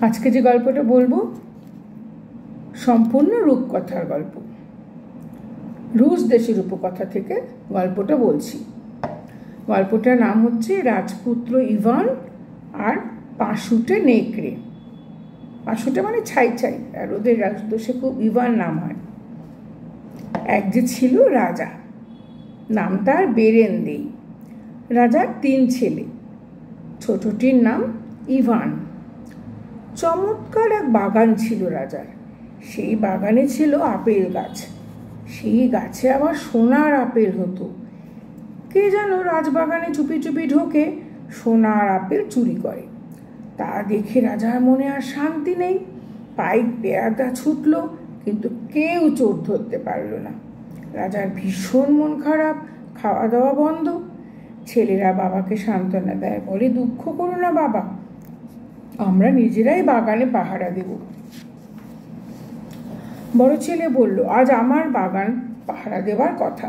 আজকে যে গল্পটা বলবো সম্পূর্ণ রূপকথার গল্প। রুশ দেশের উপকথা থেকে গল্পটা বলছি। গল্পটার নাম হচ্ছে রাজপুত্র ইভান আর পাশুটে নেকড়ে। পাশুটে মানে ছাই ছাই, আর ওদের রাজদেশে খুব ইভান নাম হয়। এক যে ছিল রাজা, নাম তার বেরেন্দেই। রাজার 3 ছেলে, ছোটটির নাম ইভান। চমৎকার এক বাগান ছিল রাজার। সেই বাগানে ছিল আপেল গাছ। সেই গাছে আবার সোনার আপেল হতো। কে যেন রাজবাগানে চুপি চুপি ঢোকে সোনার আপেল চুরি করে। তা দেখে রাজার মনে আর শান্তি নেই। পাইক পেয়াদা ছুটল, কিন্তু কেউ চোর ধরতে পারল না। রাজার ভীষণ মন খারাপ, খাওয়া দাওয়া বন্ধ। ছেলেরা বাবাকে সান্ত্বনা দেয়, বলে দুঃখ করো না বাবা, আমরা নিজেরাই বাগানে পাহারা দেব। বড় ছেলে বলল, আজ আমার বাগান পাহারা দেওয়ার কথা।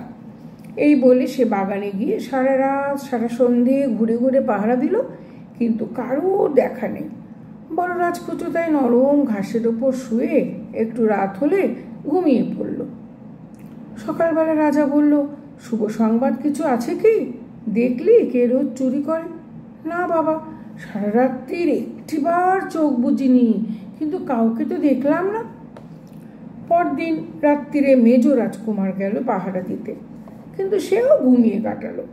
এই বলে সে বাগানে গিয়ে সারা রাত সারা সন্ধে ঘুরে ঘুরে পাহারা দিল, কিন্তু কারোর দেখা নেই। বড় রাজপুত্র তাই নরম ঘাসের ওপর শুয়ে একটু রাত হলে ঘুমিয়ে পড়ল। সকালবেলা রাজা বলল, শুভ সংবাদ কিছু আছে কি? দেখলি কে রোজ চুরি করে? না বাবা, সারা রাত্রির একটিবার চোখ বুঝিনি, কিন্তু কাউকে তো দেখলাম না। পরদিন রাত্রিরে মেজ রাজকুমার গেল পাহারা দিতে, কিন্তু সেও ঘুমিয়ে কাটালো।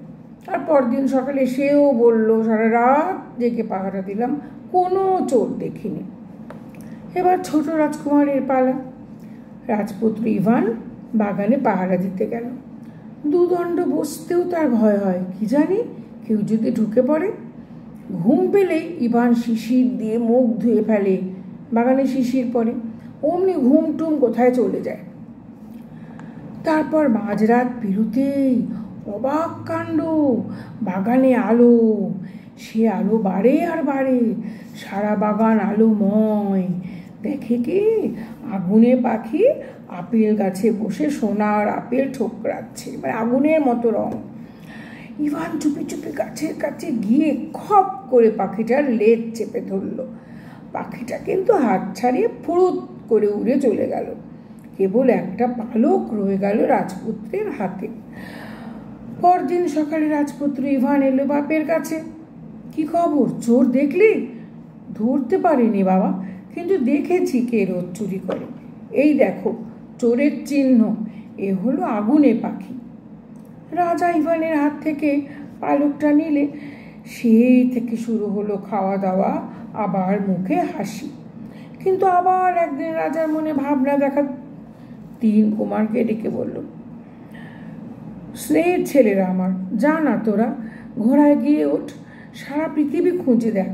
আর পরদিন সকালে সেও বলল, সারা রাত জেগে পাহারা দিলাম, কোনো চোর দেখিনি। এবার ছোট রাজকুমারের পালা। রাজপুত্র ইভান বাগানে পাহারা দিতে গেল। দুদণ্ড বসতেও তার ভয় হয়, কি জানি কেউ যদি ঢুকে পড়ে। ঘুম পেলেই ইভান শিশির দিয়ে মুখ ধুয়ে ফেলে। বাগানে শিশির পড়ে, অমনি ঘুমটুম কোথায় চলে যায়। তারপর মাঝরাত পেরোতেই অবাক কাণ্ড, বাগানে আলো। সে আলো বাড়ে আর বাড়ে, সারা বাগান আলোময়। দেখে কি, আগুনে পাখি আপেল গাছে বসে সোনার আপেল ঠোকরাচ্ছে, মানে আগুনের মতো রং। ইভান চুপি চুপি গাছের কাছে গিয়ে খপ করে পাখিটার লেজ চেপে ধরল। পাখিটা কিন্তু হাত ছাড়িয়ে ফুরুত করে উড়ে চলে গেল। কেবল একটা পালক রয়ে গেল রাজপুত্রের হাতে। পরদিন সকালে রাজপুত্র ইভান এলো বাপের কাছে। কি খবর, চোর দেখলি? ধরতে পারিনি বাবা, কিন্তু দেখেছি কে রোজ চুরি করে। এই দেখো চোরের চিহ্ন, এ হলো আগুনে পাখি। রাজা ইভানের হাত থেকে পালকটা নিলে সেই থেকে শুরু হলো খাওয়া দাওয়া, আবার মুখে হাসি। কিন্তু আবার একদিন রাজার মনে ভাবনা দেখা। 3 কুমারকে ডেকে বলল, স্নেহের ছেলেরা আমার, যা না তোরা ঘোড়ায় গিয়ে ওঠ, সারা পৃথিবী খুঁজে দেখ,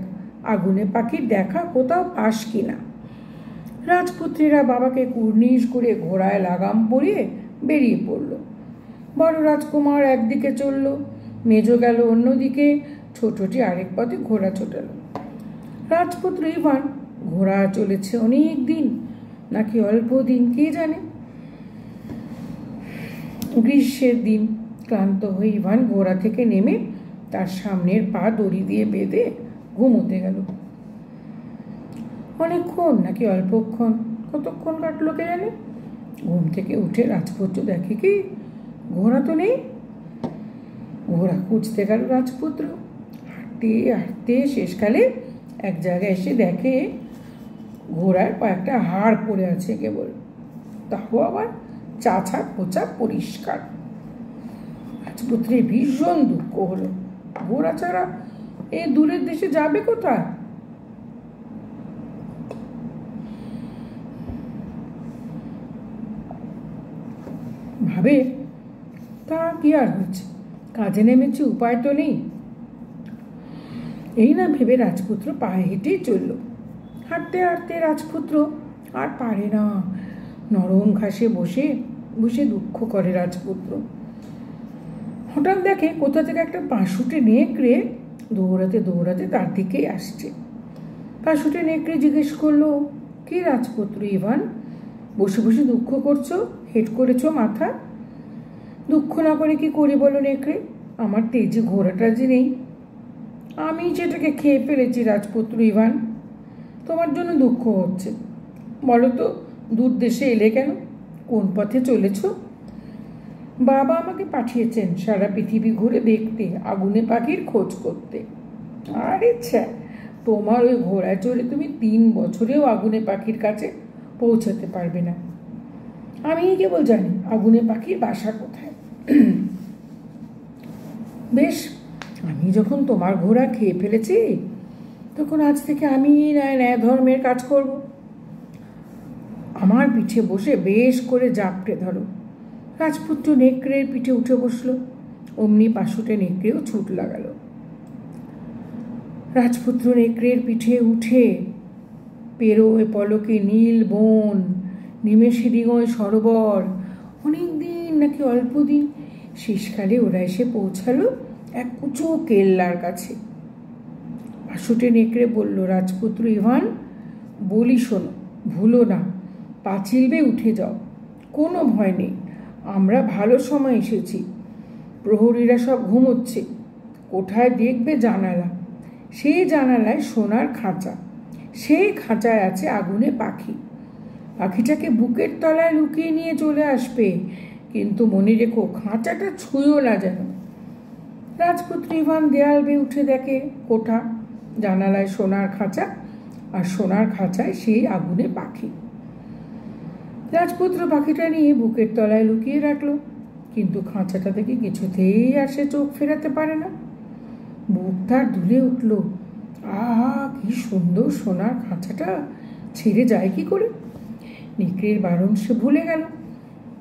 আগুনে পাখির দেখা কোথাও পাস কিনা। রাজপুত্রীরা বাবাকে কুর্নিশ করে ঘোড়ায় লাগাম পরিয়ে বেরিয়ে পড়ল। বড় রাজকুমার একদিকে চলল, মেজ গেল অন্যদিকে, ছোটটি আরেক পথে ঘোড়া ছোটাল। রাজপুত্র ইভান ঘোড়া চলেছে অনেক দিন, নাকি অল্প দিন কে জানে। গ্রীষ্মের দিন। ক্লান্ত হয়ে ইভান ঘোড়া থেকে নেমে তার সামনের পা দড়ি দিয়ে বেঁধে ঘুমোতে গেল। অনেকক্ষণ নাকি অল্পক্ষণ, কতক্ষণ কাটলো কে জানে। ঘুম থেকে উঠে রাজপুত্র দেখে কি, ঘোড়া তো নেই। ঘোড়া খুঁজতে গেল রাজপুত্র। হাঁটতে হাঁটতে শেষকালে এক জায়গায় এসে দেখে ঘোড়ার কয়েকটা হাড় পড়ে আছে কেবল, তাও আবার চাছা পোচা পরিষ্কার। রাজপুত্রের ভীষণ দুঃখ হলো। ঘোড়া ছাড়া এই দূরের দেশে যাবে কোথায়? ভাবে, তা কি আর হচ্ছে, কাজে নেমেছে, উপায় তো নেই। এই না ভেবে রাজপুত্র পায়ে হেঁটেই চলল। হাঁটতে হাঁটতে রাজপুত্র আর পারে না। নরম ঘাসে বসে বসে দুঃখ করে রাজপুত্র। হঠাৎ দেখে কোথা থেকে একটা পাশুটে নেকড়ে দৌড়াতে দৌড়াতে তার দিকেই আসছে। পাশুটে নেকড়ে জিজ্ঞেস করলো, কি রাজপুত্র ইভান, বসে বসে দুঃখ করছো, হেট করেছো মাথা? দুঃখ না করে কি করি বলো নেকড়ে, আমার তেজে ঘোড়াটা যে নেই, আমি যেটাকে খেয়ে ফেলেছি রাজপুত্র ইভান। তোমার জন্য দুঃখ হচ্ছে। বলো তো, দূর দেশে এলে কেন? কোন পথে চলেছ? বাবা আমাকে পাঠিয়েছেন সারা পৃথিবী ঘুরে দেখতে, আগুনে পাখির খোঁজ করতে। আরে আচ্ছা, তোমার ওই ঘোড়া চড়ে তুমি 3 বছরেও আগুনে পাখির কাছে পৌঁছাতে পারবে না। আমি কেবল জানি আগুনে পাখির বাসা কোথায়। বেশ, আমি যখন তোমার ঘোড়া খেয়ে ফেলেছি, তখন আজ থেকে আমি ন্যায় ধর্মের কাজ করব। আমার পিঠে বসে বেশ করে জাপটে ধরো। রাজপুত্র নেকড়ের পিঠে উঠে বসলো। অমনি পাশুটে নেকড়েও ছুট লাগালো। রাজপুত্র নেকড়ের পিঠে উঠে পেরোয় পলকে নীল বন, নিমেষে ডিঙোয় সরোবর। অনেক দিন নাকি অল্প দিন, শেষকালে ওরা এসে পৌঁছালো এক উঁচু কেল্লার কাছে। পাশুটে নেকড়ে বলল, রাজপুত্র ইভান, বলি শোনো, ভুলো না, পাঁচিল বেয়ে উঠে যাও, কোনো ভয় নেই। আমরা ভালো সময় এসেছি। প্রহরীরা সব ঘুমোচ্ছে। কোঠায় দেখবে জানালা, সেই জানালায় সোনার খাঁচা, সেই খাঁচায় আছে আগুনে পাখি। পাখিটাকে বুকের তলায় লুকিয়ে নিয়ে চলে আসবে, কিন্তু মনে রেখো খাঁচাটা ছুঁয়ো না যেন। রাজপুত্র ইভান দেয়াল বেয়ে উঠে দেখে কোঠা, জানালায় সোনার খাঁচা, আর সোনার খাঁচায় সেই আগুনে পাখি। রাজপুত্র পাখিটা নিয়ে বুকের তলায় লুকিয়ে রাখলো, কিন্তু খাঁচাটা থেকে কিছুতেই আর সে চোখ ফেরাতে পারে না। বুক তার দুলে উঠল। আহা, কি সুন্দর সোনার খাঁচাটা, ছেড়ে যায় কি করে? নেকড়ের বারণ সে ভুলে গেল।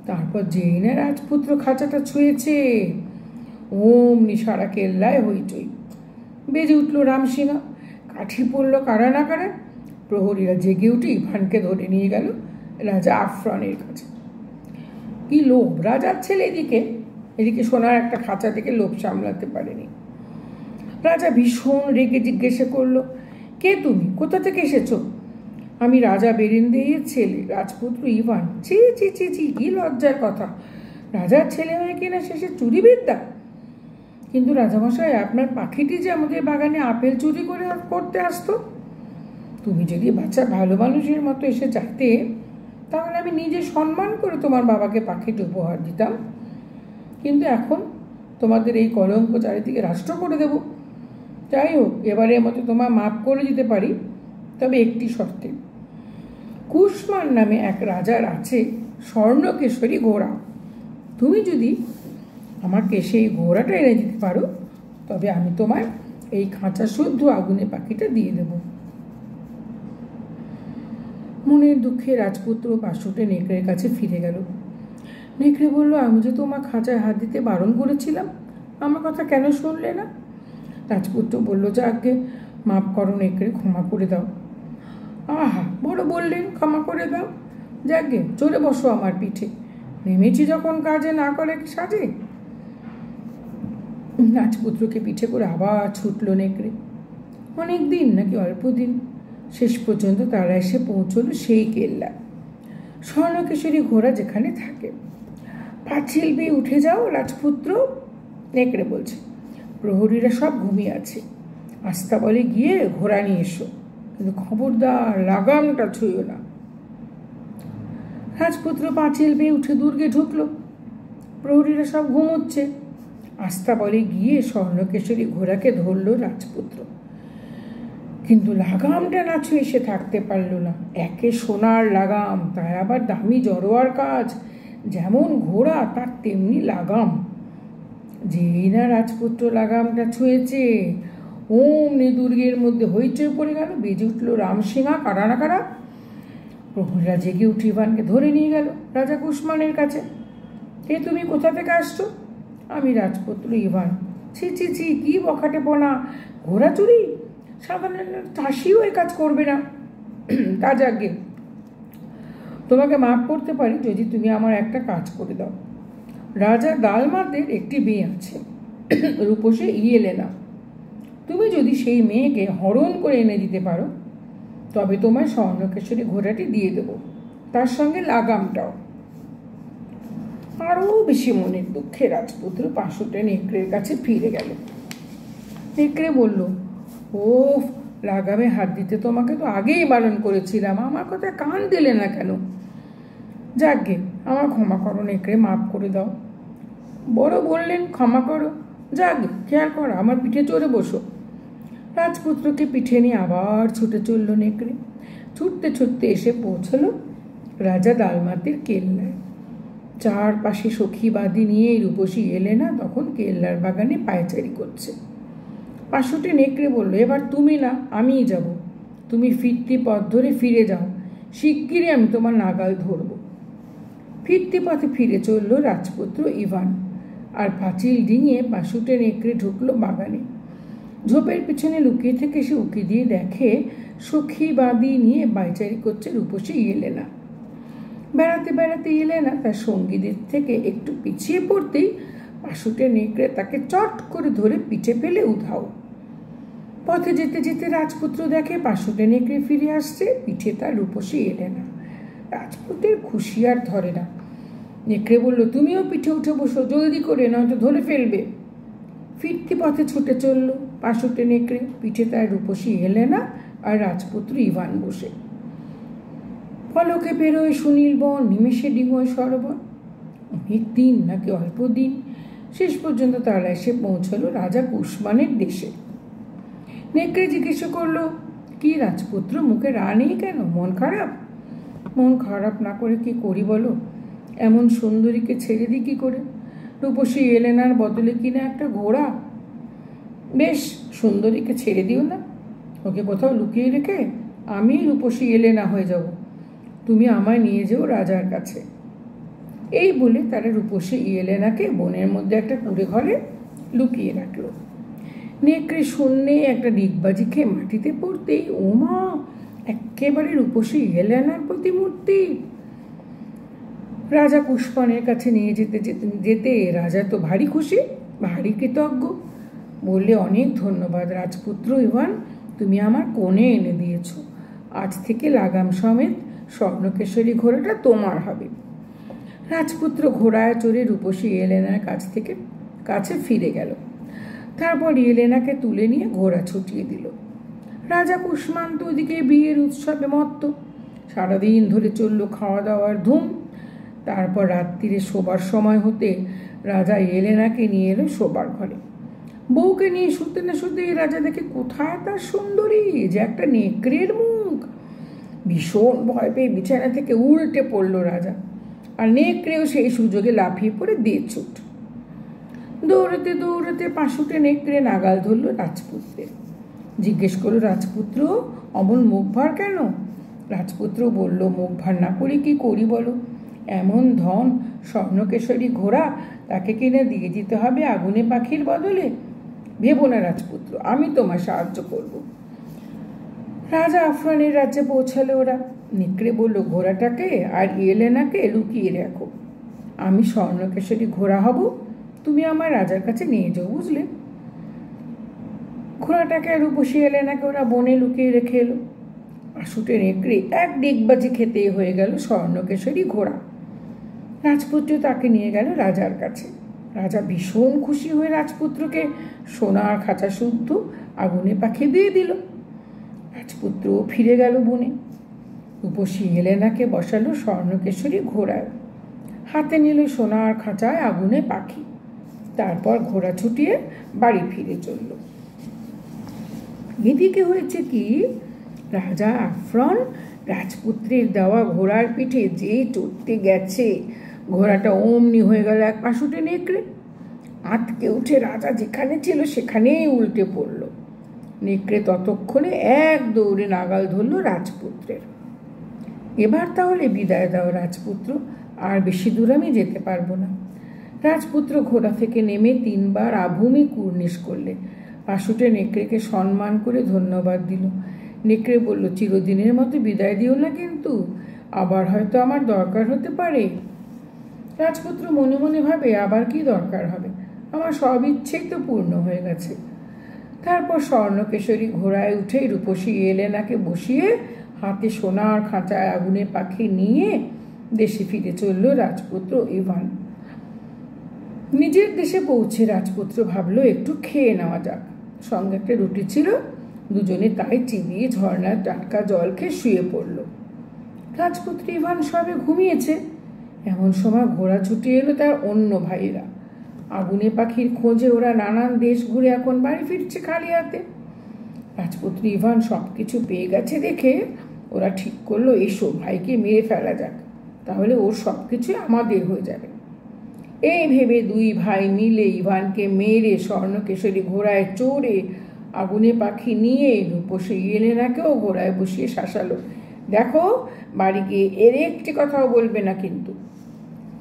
তারপর যেই না রাজপুত্র খাঁচাটা ছুঁয়েছে, অমনি সারা কেল্লায় হইচই। বেজে উঠল রামসিংহা, কাঠি পড়ল কারা না কারা। প্রহরীরা জেগে উঠে ইভানকে ধরে নিয়ে গেল রাজা আফরানের কাছে। কি লোভ রাজার ছেলে! এদিকে সোনার একটা খাঁচা থেকে লোভ সামলাতে পারেনি। রাজা ভীষণ রেগে জিজ্ঞাসা করলো, কে তুমি? কোথা থেকে এসেছো? আমি রাজা বেরেন্দ্রের ছেলে, রাজপুত্র ইভান। ছি ছি ছি ছি, কি লজ্জার কথা! রাজার ছেলে হয়ে কিনা শেষে চুরিবিদ্যা! কিন্তু রাজামশাই, আপনার পাখিটি যে আমাদের বাগানে আপেল চুরি করতে আসতো। তুমি যদি বাচ্চা ভালো মানুষের মতো এসে চাইতে, তাহলে আমি নিজে সম্মান করে তোমার বাবাকে পাখিটি উপহার দিতাম। কিন্তু এখন তোমাদের এই কলঙ্ক চারিদিকে রাষ্ট্র করে দেব। যাই হোক, এবারের মতো তোমার মাফ করে দিতে পারি, তবে একটি শর্তে। কুশমান নামে এক রাজার আছে স্বর্ণকেশরী ঘোড়া। তুমি যদি আমাকে সেই ঘোড়াটা এনে দিতে পারো, তবে আমি তোমায় এই খাঁচা শুদ্ধ আগুনে পাখিটা দিয়ে দেব। মনের দুঃখে রাজপুত্র পাশুটে নেকড়ের কাছে ফিরে গেল। নেকড়ে বলল, আমি যে তোমার খাঁচায় হাত দিতে বারণ করেছিলাম, আমার কথা কেন শুনলে না? রাজপুত্র বলল, যাকে মাফ করো নেকড়ে, ক্ষমা করে দাও। আহা, বড় বললেন, ক্ষমা করে দাও। যাকে চলে বসো আমার পিঠে, নেমেছি যখন কাজে না করে কি সাজে। রাজপুত্রকে পিঠে করে আবার ছুটল নেকড়ে। অনেক দিন নাকি অল্প দিন, শেষ পর্যন্ত তারা এসে পৌঁছলো সেই কেল্লা, স্বর্ণকেশরী ঘোড়া যেখানে থাকে। পাঁচিল বেয়ে উঠে যাও রাজপুত্র, নেকড়ে বলছে। প্রহরীরা সব ঘুমিয়ে আছে। আস্তা বলে গিয়ে ঘোড়া নিয়ে এসো, কিন্তু খবরদার লাগামটা ছুঁয়ো না। রাজপুত্র পাঁচিল বেয়ে উঠে দুর্গে ঢুকলো। প্রহরীরা সব ঘুমোচ্ছে। আস্তা বলে গিয়ে স্বর্ণকেশরী ঘোড়াকে ধরল রাজপুত্র, কিন্তু লাগামটা না ছুঁয়ে সে থাকতে পারল না। একে সোনার লাগাম, তাই আবার দামি জড়োয়ার কাজ। যেমন ঘোড়া তার তেমনি লাগাম। যেই না রাজপুত্র লাগামটা ছুঁয়েছে, অমনি দুর্গের মধ্যে হইচই পড়ে গেল। বেজে উঠল রামসিংহা, কারা না কারা। প্রহরীরা জেগে উঠে ইভানকে ধরে নিয়ে গেল রাজা কুশমানের কাছে। কে তুমি? কোথা থেকে আসছো? আমি রাজপুত্র ইভান। ছি ছি ছি, কি বখাটে পোনা! ঘোড়া চুরি! সাধারণ চাষিও এ কাজ করবে না। তা যাকে, তোমাকে মাফ করতে পারি যদি তুমি আমার একটা কাজ করে দাও। রাজা দালমাদের একটি মেয়ে আছে, রূপসী ইয়েলেনা। তুমি যদি সেই মেয়েকে হরণ করে এনে দিতে পারো, তবে তোমায় স্বর্ণকেশরী ঘোড়াটি দিয়ে দেব, তার সঙ্গে লাগামটাও। আরও বেশি মনের দুঃখে রাজপুত্র পাশুটে নেকড়ের কাছে ফিরে গেল। নেকড়ে বলল, ও লাগামে হাত দিতে তোমাকে তো আগেই বারণ করেছিলাম, আমার কথা কান দিলে না কেন? যাকগে, আমার ক্ষমা করো নেকড়ে, মাফ করে দাও। বড় বললেন ক্ষমা করো, যাকগে, খেয়াল করো আমার পিঠে চড়ে বসো। রাজপুত্রকে পিঠে নিয়ে আবার ছুটে চলল নেকড়ে। ছুটতে ছুটতে এসে পৌঁছলো রাজা দালমাতির কেল্লায়। চারপাশে সখী বাদী নিয়ে রূপসী এলেনা তখন কেল্লার বাগানে পায়চারি করছে। পাশুটে নেকড়ে বলল, এবার তুমি না, আমিই যাব। তুমি ফিরতি পথ ধরে ফিরে যাও, শিগগিরই আমি তোমার নাগাল ধরব। ফিরতি পথে ফিরে চলল রাজপুত্র ইভান, আর পাঁচিল ডিঙিয়ে পাশুটে নেকড়ে ঢুকলো বাগানে। ঝোপের পিছনে লুকিয়ে থেকে সে উকি দিয়ে দেখে সখী বাদী নিয়ে পায়চারি করছে রূপসী এলেনা। বেড়াতে বেড়াতে এলেনা তার সঙ্গীদের থেকে একটু পিছিয়ে পড়তেই পাশুটে নেকড়ে তাকে চট করে ধরে পিঠে ফেলে উধাও। পথে যেতে যেতে রাজপুত্র দেখে পাশুটে নেকড়ে ফিরে আসছে, পিঠে তার রূপসী এলেনা। রাজপুত্রের খুশি আর ধরে না। নেকড়ে বলল, তুমিও পিঠে উঠে বসো, জলদি করে, নয়তো ধরে ফেলবে। ফিরতি পথে ছুটে চলল পাশুটে নেকড়ে, পিঠে তার রূপসী এলেনা আর রাজপুত্র ইভান বসে। পলকে পেরোয় সুনীল বন, নিমেষে ডিঙোয় সরোবর। অনেক দিন নাকি অল্প দিন, শেষ পর্যন্ত তারা এসে পৌঁছলো রাজা কুষ্মানের দেশে। নেকড়ে জিজ্ঞেস করলো, কি রাজপুত্র, মুখে রা নেই কেন? মন খারাপ? মন খারাপ না করে কি করি বলো? এমন সুন্দরীকে ছেড়ে দিই কি করে? রূপসী এলেনার বদলে কিনা একটা ঘোড়া। বেশ, সুন্দরীকে ছেড়ে দিও না, ওকে কোথাও লুকিয়ে রেখে আমি রূপসী এলেনা হয়ে যাব। তুমি আমায় নিয়ে যেও রাজার কাছে। এই বলে তারা রূপসী এলেনাকে বনের মধ্যে একটা কুঁড়ে ঘরে লুকিয়ে রাখল। নেকড়ে শূন্যে একটা ডিগবাজি খেয়ে মাটিতে পড়তেই ওমা, একেবারে রূপসী এলেনার প্রতিমূর্তি। রাজা কুষ্মানের কাছে নিয়ে যেতে যেতে যেতে রাজা তো ভারী খুশি, ভারী কৃতজ্ঞ। বললে, অনেক ধন্যবাদ রাজপুত্র ইভান, তুমি আমার কোণে এনে দিয়েছ। আজ থেকে লাগাম সমেত স্বর্ণকেশরী ঘোড়াটা তোমার হবে। রাজপুত্র ঘোড়ায় চড়ে রূপসী এলেনার কাছে ফিরে গেল। তারপর এলেনাকে তুলে নিয়ে ঘোড়া ছুটিয়ে দিল। রাজা কুষ্মান তো ওদিকে বিয়ের উৎসবে মত্ত। সারাদিন ধরে চলল খাওয়া দাওয়ার ধুম। তারপর রাত্রিরে শোবার সময় হতে রাজা এলেনাকে নিয়ে এলো শোবার ঘরে। বউকে নিয়ে শুতে না শুতে রাজা দেখে কোথায় তার সুন্দরী, যে একটা নেকড়ের মুখ। ভীষণ ভয় পেয়ে বিছানা থেকে উল্টে পড়ল রাজা, আর নেকড়েও সেই সুযোগে লাফিয়ে পড়ে দিয়ে ছুট। দৌড়াতে দৌড়াতে পাশুটে নেকড়ে নাগাল ধরল রাজপুত্রের। জিজ্ঞেস করল, রাজপুত্র, অমন মুখ ভার কেন? রাজপুত্র বলল, মুখ ভার না করে কি করি বলো? এমন ধন, স্বর্ণকেশরী ঘোড়া, তাকে কিনে দিয়ে দিতে হবে আগুনে পাখির বদলে। ভেবো না রাজপুত্র, আমি তোমার সাহায্য করব। রাজা আফরানের রাজ্যে পৌঁছালো ওরা। নেকড়ে বলল, ঘোড়াটাকে আর এলেনাকে লুকিয়ে রাখো, আমি স্বর্ণকেশরী ঘোড়া হব, তুমি আমার রাজার কাছে নিয়ে যাও, বুঝলে? ঘোড়াটাকে আর রূপসী এলেনাকে ওরা বনে লুকিয়ে রেখে এলো। পাশুটে নেকড়ে এক ডিগবাজি খেতেই হয়ে গেল স্বর্ণকেশরী ঘোড়া। রাজপুত্র তাকে নিয়ে গেল রাজার কাছে। রাজা ভীষণ খুশি হয়ে রাজপুত্রকে সোনার খাঁচা শুদ্ধ আগুনে পাখি দিয়ে দিল। রাজপুত্র ফিরে গেল বনে। রূপসী এলেনাকে বসালো স্বর্ণকেশরী ঘোড়ায়, হাতে নিল সোনার খাঁচায় আগুনে পাখি। তারপর ঘোড়া ছুটিয়ে বাড়ি ফিরে চলল। এদিকে হয়েছে কি, রাজা আফরন রাজপুত্রের দেওয়া ঘোড়ার পিঠে যেই চড়তে গেছে, ঘোড়াটা অমনি হয়ে গেল এক পাশুটে নেকড়ে। আঁতকে উঠে রাজা যেখানে ছিল সেখানেই উল্টে পড়ল। নেকড়ে ততক্ষণে এক দৌড়ে নাগাল ধরল রাজপুত্রের। এবার তাহলে বিদায় দাও রাজপুত্র, আর বেশি দূর আমি যেতে পারবো না। রাজপুত্র ঘোড়া থেকে নেমে 3 বার আভূমি কুর্নিশ করলে। পাশুটে নেকড়েকে সম্মান করে ধন্যবাদ দিল। নেকড়ে বলল, চিরদিনের মতো বিদায় দিও না কিন্তু, আবার হয়তো আমার দরকার হতে পারে। রাজপুত্র মনে মনে ভাবে, আবার কি দরকার হবে, আমার সব ইচ্ছেই তো পূর্ণ হয়ে গেছে। তারপর স্বর্ণকেশরী ঘোড়ায় উঠে রূপসী এলেনাকে বসিয়ে হাতে সোনার খাঁচায় আগুনে পাখি নিয়ে দেশে ফিরে চলল রাজপুত্র ইভান। নিজের দেশে পৌঁছে রাজপুত্র ভাবলো, একটু খেয়ে নেওয়া যাক। সঙ্গে একটা রুটি ছিল, দুজনে তাই চিবিয়ে ঝর্ণার টাটকা জল খেয়ে শুয়ে পড়ল। রাজপুত্র ইভান সবে ঘুমিয়েছে, এমন সময় ঘোড়া ছুটে এলো তার অন্য ভাইয়েরা। আগুনে পাখির খোঁজে ওরা নানান দেশ ঘুরে এখন বাড়ি ফিরছে খালি হাতে। রাজপুত্র ইভান সব কিছু পেয়ে গেছে দেখে ওরা ঠিক করলো, এসো ভাইকে মেরে ফেলা যাক, তাহলে ওর সব কিছুই আমাদের হয়ে যাবে। এই ভেবে দুই ভাই মিলে ইভানকে মেরে স্বর্ণকেশরী ঘোড়ায় চড়ে আগুনে পাখি নিয়ে রূপসী ইয়েলেনাকেও ঘোড়ায় বসিয়ে শাসালো, দেখো বাড়ি গিয়ে এর একটি কথাও বলবে না কিন্তু।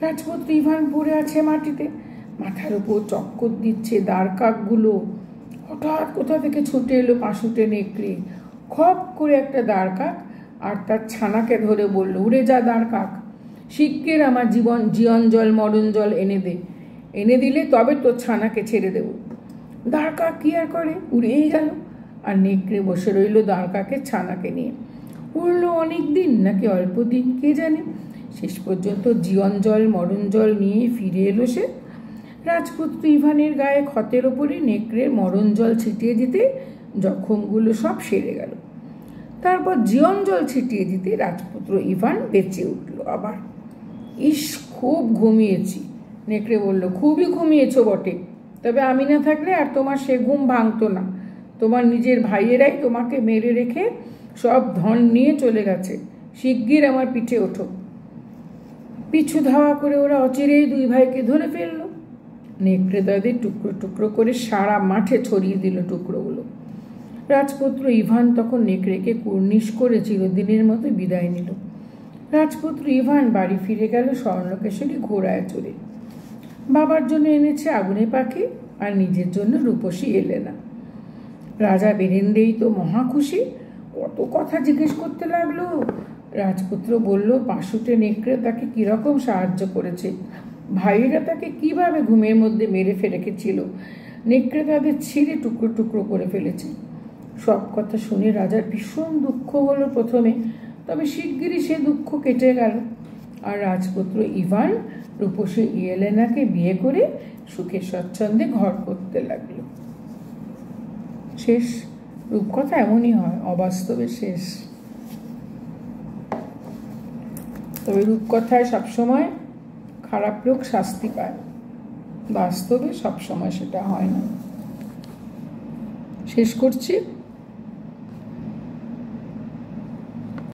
রাজপুত্র ইভান পড়ে আছে মাটিতে, মাথার উপর চক্কর দিচ্ছে দ্বারকাকগুলো। হঠাৎ কোথা থেকে ছুটে এলো পাশুটে নেকড়ে। খপ করে একটা দ্বারকাক আর তার ছানাকে ধরে বলল, উড়ে যা দ্বারকাক, শিগগির আমার জীবন জল মরণ জল এনে দিলে তবে তোর ছানাকে ছেড়ে দেব। দ্বারকাক কি আর করে, উড়েই গেল। আর নেকড়ে বসে রইল দ্বারকাকের ছানাকে নিয়ে। উড়ল অনেক দিন নাকি অল্প দিন কে জানে, শেষ পর্যন্ত জীবন জল মরণ জল নিয়ে ফিরে এলো সে। রাজপুত্র ইভানের গায়ে ক্ষতের ওপরে নেকড়ের মরণ জল ছিটিয়ে দিতে জখমগুলো সব সেরে গেল। তারপর জীবন জল ছিটিয়ে দিতে রাজপুত্র ইভান বেঁচে উঠল আবার। ইস, খুব ঘুমিয়েছি, নেকড়ে বলল। খুবই ঘুমিয়েছ বটে, তবে আমি না থাকলে আর তোমার সে ঘুম ভাঙতো না। তোমার নিজের ভাইয়েরাই তোমাকে মেরে রেখে সব ধন নিয়ে চলে গেছে, শিগগির আমার পিঠে ওঠো। পিছু ধাওয়া করে ওরা অচিরেই দুই ভাইকে ধরে ফেললো। নেকড়ে তাদের টুকরো টুকরো করে সারা মাঠে ছড়িয়ে দিল টুকরোগুলো। রাজপুত্র ইভান তখন নেকড়েকে কুর্নিশ করে চিরদিনের মতো বিদায় নিল। রাজপুত্র ইভান বাড়ি ফিরে গেল স্বর্ণকেশরী ঘোড়ায় চড়ে। বাবার জন্য এনেছে আগুনে পাখি আর নিজের জন্য রূপসী ইয়েলেনা। রাজা বেরেন্দেই তো মহা খুশি, কত কথা জিজ্ঞেস করতে লাগলো। রাজপুত্র বলল পাশুটে নেকড়ে তাকে কিরকম সাহায্য করেছে, ভাইয়েরা তাকে কিভাবে ঘুমের মধ্যে মেরে রেখেছিল, নেকড়ে তাদের ছিঁড়ে টুকরো টুকরো করে ফেলেছে। সব কথা শুনে রাজার ভীষণ দুঃখ হলো প্রথমে, তবে শিগগিরই সে দুঃখ কেটে গেল। আর রাজপুত্র ইভান রূপসী ইয়েলেনাকে বিয়ে করে সুখে স্বচ্ছন্দে ঘর করতে লাগলো। শেষ। রূপকথা এমনই হয়, অবাস্তবে শেষ। তবে রূপকথায় সবসময় খারাপ লোক শাস্তি পায়, বাস্তবে সবসময় সেটা হয় না। শেষ করছি।